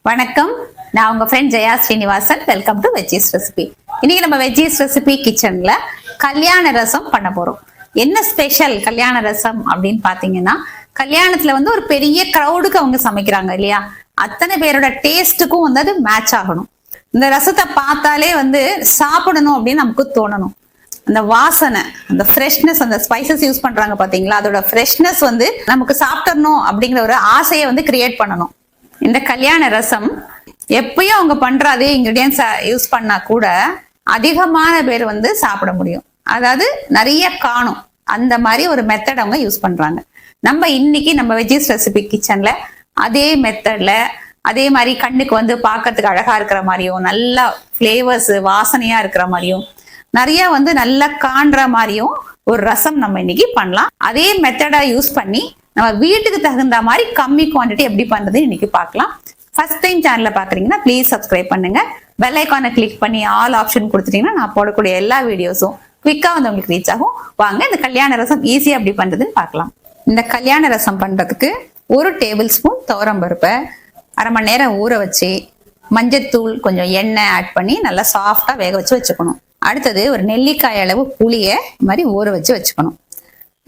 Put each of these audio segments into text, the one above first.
வணக்கம். நான் உங்க friend Jaya Srinivasan. Welcome to veggies recipe. இன்னைக்கு நம்ம வெஜ்ஜீஸ் ரெசிபி கிச்சன்ல கல்யாண ரசம் பண்ண போறோம். என்ன ஸ்பெஷல் கல்யாண ரசம் அப்படின்னு பாத்தீங்கன்னா, கல்யாணத்துல வந்து ஒரு பெரிய கிரௌடுக்கு அவங்க சமைக்கிறாங்க இல்லையா, அத்தனை பேரோட டேஸ்ட்டுக்கும் வந்து அது மேட்ச் ஆகணும். இந்த ரசத்தை பார்த்தாலே வந்து சாப்பிடணும் அப்படின்னு நமக்கு தோணணும். அந்த வாசனை, அந்த ஃப்ரெஷ்னஸ், அந்த ஸ்பைசஸ் யூஸ் பண்றாங்க பாத்தீங்களா, அதோட ஃப்ரெஷ்னஸ் வந்து நமக்கு சாப்பிடணும் அப்படிங்கிற ஒரு ஆசையை வந்து கிரியேட் பண்ணணும். இந்த கல்யாண ரசம் எப்பயும் அவங்க பண்ற அதே இன்கிரீடியன்ஸ் யூஸ் பண்ணா கூட அதிகமான பேர் வந்து சாப்பிட முடியும். அதாவது நிறைய காணும், அந்த மாதிரி ஒரு மெத்தட் அவங்க யூஸ் பண்றாங்க. நம்ம இன்னைக்கு நம்ம வெஜ்ஜீஸ் ரெசிபி கிச்சன்ல அதே மெத்தட்ல, அதே மாதிரி கண்ணுக்கு வந்து பார்க்கறதுக்கு அழகா இருக்கிற மாதிரியும், நல்லா ஃபிளேவர்ஸ் வாசனையா இருக்கிற மாதிரியும், நிறைய வந்து நல்லா காண்ற மாதிரியும் ஒரு ரசம் நம்ம இன்னைக்கு பண்ணலாம். அதே மெத்தடா யூஸ் பண்ணி நம்ம வீட்டுக்கு தகுந்த மாதிரி கம்மி குவான்டிட்டி எப்படி பண்றது இன்னைக்கு பார்க்கலாம். ஃபர்ஸ்ட் டைம் சேனல்ல பாக்குறீங்கன்னா ப்ளீஸ் சப்ஸ்கிரைப் பண்ணுங்க. பெல் ஐகானை கிளிக் பண்ணி ஆல் ஆப்ஷன் கொடுத்துட்டீங்கன்னா நான் போடக்கூடிய எல்லா வீடியோஸும் குவிக்கா வந்து உங்களுக்கு ரீச் ஆகும். வாங்க இந்த கல்யாண ரசம் ஈஸியா எப்படி பண்றதுன்னு பார்க்கலாம். இந்த கல்யாண ரசம் பண்றதுக்கு 1 டேபிள் ஸ்பூன் துவரம் பருப்பை அரை மணி நேரம் ஊற வச்சு, மஞ்சத்தூள், கொஞ்சம் எண்ணெய் ஆட் பண்ணி நல்லா சாஃப்டா வேக வச்சு வச்சுக்கணும். அடுத்தது ஒரு நெல்லிக்காய் அளவு புளியை மாதிரி ஊற வச்சு வச்சுக்கணும்.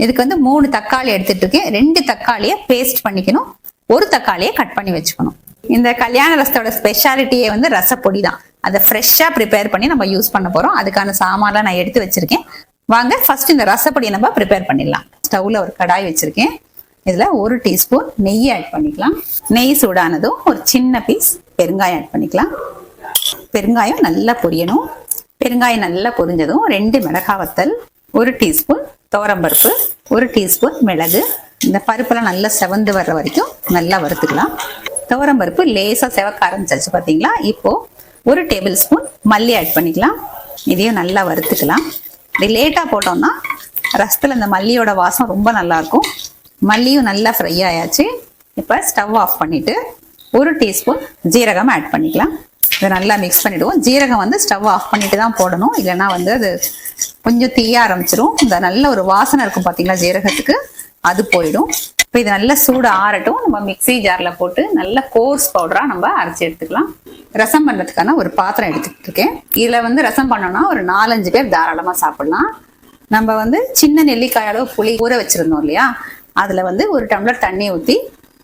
இதுக்கு வந்து 3 தக்காளி எடுத்துட்டு இருக்கேன். 2 தக்காளியை பேஸ்ட் பண்ணிக்கணும், 1 தக்காளியை கட் பண்ணி வச்சுக்கணும். இந்த கல்யாண ரசத்தோட ஸ்பெஷாலிட்டியே வந்து ரசப்பொடி தான். அதை ஃப்ரெஷ்ஷா ப்ரிப்பேர் பண்ணி நம்ம யூஸ் பண்ண போறோம். அதுக்கான சாமான்லாம் நான் எடுத்து வச்சிருக்கேன். வாங்க ஃபர்ஸ்ட் இந்த ரசப்பொடியை நம்ம ப்ரிப்பேர் பண்ணிடலாம். ஸ்டவ்ல ஒரு கடாய் வச்சிருக்கேன். இதுல 1 டீஸ்பூன் நெய் ஆட் பண்ணிக்கலாம். நெய் சூடானதும் ஒரு சின்ன பீஸ் பெருங்காயம் ஆட் பண்ணிக்கலாம். பெருங்காயம் நல்லா பொரியணும். பெருங்காயம் நல்லா பொரிஞ்சதும் 2 மிளகாய் வத்தல், 1 டீஸ்பூன் துவரம்பருப்பு, 1 டீஸ்பூன் மிளகு. இந்த பருப்பெல்லாம் நல்லா செவந்து வர்ற வரைக்கும் நல்லா வறுத்துக்கலாம். துவரம்பருப்பு லேசா செவக்க ஆரம்பிச்சாச்சு பாத்தீங்களா. இப்போ 1 டேபிள் ஸ்பூன் மல்லி ஆட் பண்ணிக்கலாம். இதையும் நல்லா வறுத்துக்கலாம். இது லேட்டா போட்டோம்னா ரசத்துல இந்த மல்லியோட வாசம் ரொம்ப நல்லா இருக்கும். மல்லியும் நல்லா ஃப்ரை ஆயாச்சு. இப்போ ஸ்டவ் ஆஃப் பண்ணிட்டு 1 டீஸ்பூன் ஜீரகம் ஆட் பண்ணிக்கலாம். இதை நல்லா மிக்ஸ் பண்ணிடுவோம். ஜீரகம் வந்து ஸ்டவ் ஆஃப் பண்ணிட்டு தான் போடணும், இல்லைன்னா வந்து அது கொஞ்சம் தீய ஆரம்பிச்சிடும். இந்த நல்ல ஒரு வாசனை இருக்கும் பாத்தீங்களா ஜீரகத்துக்கு, அது போயிடும். இப்போ இது நல்லா சூடு ஆறட்டும். நம்ம மிக்ஸி ஜார்ல போட்டு நல்ல கோர்ஸ் பவுடரா நம்ம அரைச்சி எடுத்துக்கலாம். ரசம் பண்றதுக்கான ஒரு பாத்திரம் எடுத்துக்கிட்டு இருக்கேன். இதுல வந்து ரசம் பண்ணோம்னா ஒரு 4-5 பேர் தாராளமா சாப்பிடலாம். நம்ம வந்து சின்ன நெல்லிக்காய் அளவு புளி ஊற வச்சிருந்தோம் இல்லையா, அதுல வந்து 1 டம்ளர் தண்ணி ஊற்றி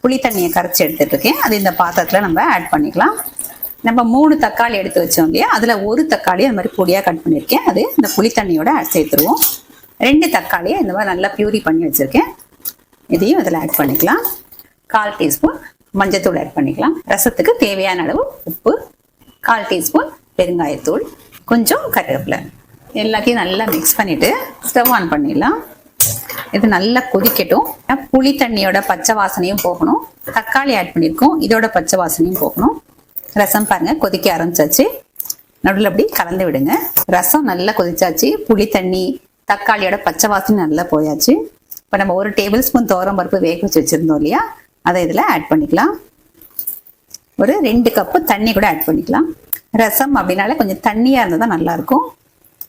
புளி தண்ணியை கரைச்சி எடுத்துட்டு இருக்கேன். அது இந்த பாத்திரத்துல நம்ம ஆட் பண்ணிக்கலாம். நம்ம 3 தக்காளி எடுத்து வச்சோம் இல்லையா, அதுல 1 தக்காளி அந்த மாதிரி பொடியா கட் பண்ணிருக்கேன். அது இந்த புளி தண்ணியோட சேர்த்துருவோம். 2 தக்காளியை இந்த மாதிரி நல்லா பியூரி பண்ணி வச்சிருக்கேன். இதையும் இதில் ஆட் பண்ணிக்கலாம். 1/4 டீஸ்பூன் மஞ்சத்தூள் ஆட் பண்ணிக்கலாம். ரசத்துக்கு தேவையான அளவு உப்பு, 1/4 டீஸ்பூன் பெருங்காயத்தூள், கொஞ்சம் கருவேப்பிலை, எல்லாத்தையும் நல்லா மிக்ஸ் பண்ணிட்டு ஸ்டவ் ஆன் பண்ணிடலாம். இது நல்லா கொதிக்கட்டும். புளி தண்ணியோட பச்சை வாசனையும் போகணும். தக்காளி ஆட் பண்ணியிருக்கோம், இதோட பச்சை வாசனையும் போகணும். ரசம் பாருங்க கொதிக்க ஆரம்பிச்சாச்சு. நடுவில் அப்படி கலந்து விடுங்க. ரசம் நல்லா கொதிச்சாச்சு. புளி தண்ணி, தக்காளியோட பச்சை வாசனை நல்லா போயாச்சு. இப்போ நம்ம 1 டேபிள் ஸ்பூன் துவரம் பருப்பு வேக வச்சு வச்சிருந்தோம் இல்லையா, அதை இதில் ஆட் பண்ணிக்கலாம். ஒரு 2 கப்பு தண்ணி கூட ஆட் பண்ணிக்கலாம். ரசம் அப்படின்னாலே கொஞ்சம் தண்ணியாக இருந்தால் தான் நல்லா இருக்கும்.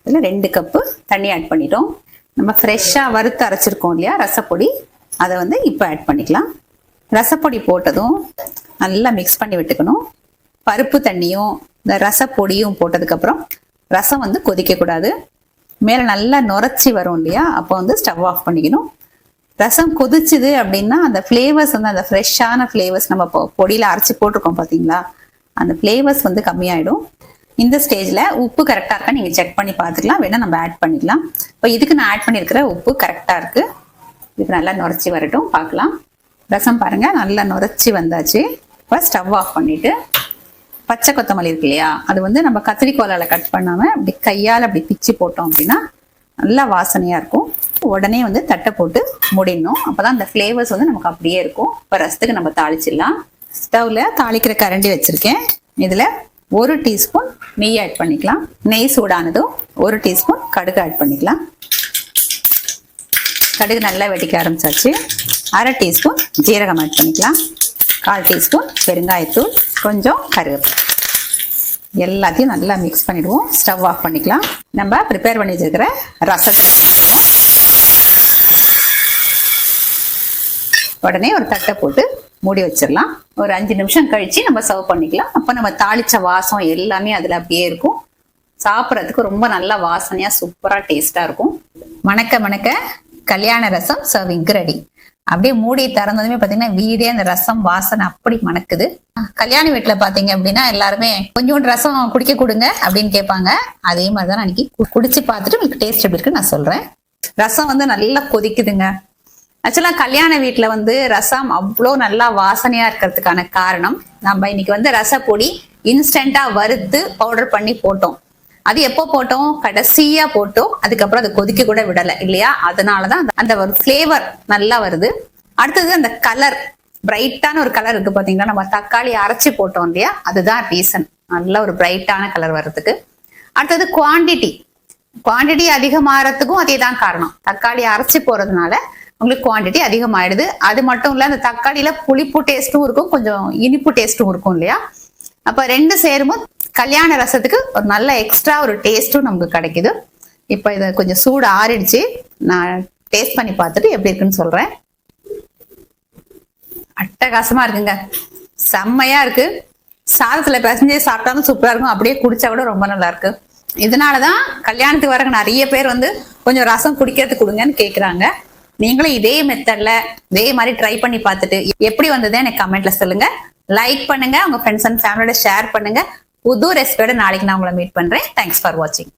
இதில் 2 கப்பு தண்ணி ஆட் பண்ணிட்டோம். நம்ம ஃப்ரெஷ்ஷாக வறுத்து அரைச்சிருக்கோம் இல்லையா ரசப்பொடி, அதை வந்து இப்போ ஆட் பண்ணிக்கலாம். ரசப்பொடி போட்டதும் நல்லா மிக்ஸ் பண்ணி விட்டுக்கணும். பருப்பு தண்ணியும் இந்த ரசப்பொடியும் போட்டதுக்கப்புறம் ரசம் வந்து கொதிக்கக்கூடாது. மேலே நல்லா நுரைச்சி வரும் இல்லையா, அப்போ வந்து ஸ்டவ் ஆஃப் பண்ணிக்கணும். ரசம் கொதிச்சுது அப்படின்னா அந்த ஃப்ளேவர்ஸ் வந்து, அந்த ஃப்ரெஷ்ஷான ஃப்ளேவர்ஸ் நம்ம பொடியில் அரைச்சி போட்டிருக்கோம் பார்த்தீங்களா, அந்த ஃப்ளேவர்ஸ் வந்து கம்மியாயிடும். இந்த ஸ்டேஜில் உப்பு கரெக்டாக இருக்கா நீங்கள் செக் பண்ணி பார்த்துக்கலாம், வேணால் நம்ம ஆட் பண்ணிக்கலாம். இப்போ இதுக்கு நான் ஆட் பண்ணியிருக்கிற உப்பு கரெக்டாக இருக்குது. இதுக்கு நல்லா நுரைச்சி வரட்டும், பார்க்கலாம். ரசம் பாருங்கள் நல்லா நுரைச்சி வந்தாச்சு. இப்போ ஸ்டவ் ஆஃப் பண்ணிவிட்டு பச்சை கொத்தமல்லி இருக்கு இல்லையா, அது வந்து நம்ம கத்திரிக்கோலால கட் பண்ணாமல் அப்படி கையால் அப்படி பிச்சு போட்டோம் அப்படின்னா நல்லா வாசனையாக இருக்கும். உடனே வந்து தட்டை போட்டு மூடிடணும். அப்போ தான் அந்த ஃப்ளேவர்ஸ் வந்து நமக்கு அப்படியே இருக்கும். இப்போ ரசத்துக்கு நம்ம தாளிச்சிடலாம். ஸ்டவ்ல தாளிக்கிற கரண்டி வச்சுருக்கேன். இதில் 1 டீஸ்பூன் நெய் ஆட் பண்ணிக்கலாம். நெய் சூடானதும் 1 டீஸ்பூன் கடுகு ஆட் பண்ணிக்கலாம். கடுகு நல்லா வெடிக்க ஆரம்பிச்சாச்சு. 1/2 டீஸ்பூன் ஜீரகம் ஆட் பண்ணிக்கலாம். 1/4 டீஸ்பூன் பெருங்காயத்தூள், கொஞ்சம் கருவேப்பிலை, எல்லாத்தையும் நல்லா மிக்ஸ் பண்ணிடுவோம். ஸ்டவ் ஆஃப் பண்ணிக்கலாம். நம்ம ப்ரிப்பேர் பண்ணி வச்சிருக்கிற ரசத்தை உடனே ஒரு தட்டை போட்டு மூடி வச்சிடலாம். ஒரு 5 நிமிஷம் கழிச்சு நம்ம சர்வ் பண்ணிக்கலாம். அப்ப நம்ம தாளிச்ச வாசம் எல்லாமே அதுல அப்படியே இருக்கும். சாப்பிட்றதுக்கு ரொம்ப நல்ல வாசனையா சூப்பரா டேஸ்டா இருக்கும். மணக்க மணக்க கல்யாண ரசம் சர்விங்க்கு ரெடி. அப்படியே மூடி திறந்ததுமே பாத்தீங்கன்னா வீடே அந்த ரசம் வாசனை அப்படி மணக்குது. கல்யாண வீட்டுல பாத்தீங்க அப்படின்னா எல்லாருமே கொஞ்சோண்டு ரசம் குடிக்க கொடுங்க அப்படின்னு கேட்பாங்க. அதே மாதிரிதான் நான் இன்னைக்கு குடிச்சு பார்த்துட்டு உங்களுக்கு டேஸ்ட் எப்படி இருக்குன்னு நான் சொல்றேன். ரசம் வந்து நல்லா கொதிக்குதுங்க. ஆக்சுவலா கல்யாண வீட்டுல வந்து ரசம் அவ்வளோ நல்லா வாசனையா இருக்கிறதுக்கான காரணம், நம்ம இன்னைக்கு வந்து ரசப்பொடி இன்ஸ்டன்டா வறுத்து பவுடர் பண்ணி போட்டோம். அது எப்போ போட்டோம்? கடைசியா போட்டோம். அதுக்கப்புறம் அதை கொதிக்க கூட விடலை இல்லையா? அதனாலதான் அந்த ஒரு ஃபிளேவர் நல்லா வருது. அடுத்தது அந்த கலர், பிரைட்டான ஒரு கலர் இருக்கு பாத்தீங்களா? நம்ம தக்காளி அரைச்சி போட்டோம் இல்லையா? அதுதான் ரீசன் நல்ல ஒரு பிரைட்டான கலர் வர்றதுக்கு. அடுத்தது குவான்டிட்டி அதிகமாகறதுக்கும் அதே தான் காரணம். தக்காளி அரைச்சி போறதுனால உங்களுக்கு குவான்டிட்டி அதிகமாயிடுது. அது மட்டும் இல்ல, அந்த தக்காளியில புளிப்பு டேஸ்டும் இருக்கும், கொஞ்சம் இனிப்பு டேஸ்டும் இருக்கும் இல்லையா? அப்ப ரெண்டு சேரும்போது கல்யாண ரசத்துக்கு ஒரு நல்ல எக்ஸ்ட்ரா ஒரு டேஸ்டும் நமக்கு கிடைக்குது. இப்ப இதை கொஞ்சம் சூடு ஆறிடுச்சு. நான் டேஸ்ட் பண்ணி பார்த்துட்டு எப்படி இருக்குன்னு சொல்றேன். அட்டகாசமா இருக்குங்க, செம்மையா இருக்கு. சாதத்துல பிசைஞ்சு சாப்பிட்டாலும் சூப்பரா இருக்கும், அப்படியே குடிச்சா கூட ரொம்ப நல்லா இருக்கு. இதனாலதான் கல்யாணத்துக்கு வர நிறைய பேர் வந்து கொஞ்சம் ரசம் குடிக்கிறதுக்கு கொடுங்கன்னு கேக்குறாங்க. நீங்களும் இதே மெத்தட்ல இதே மாதிரி ட்ரை பண்ணி பார்த்துட்டு எப்படி வந்தது எனக்கு கமெண்ட்ல சொல்லுங்க. லைக் பண்ணுங்க, உங்க ஃப்ரெண்ட்ஸ் அண்ட் ஃபேமிலியோட ஷேர் பண்ணுங்க. புது ரெசிபியோட நாளைக்கு நான் உங்களை மீட் பண்றேன். தேங்க்ஸ் ஃபார் வாட்சிங்.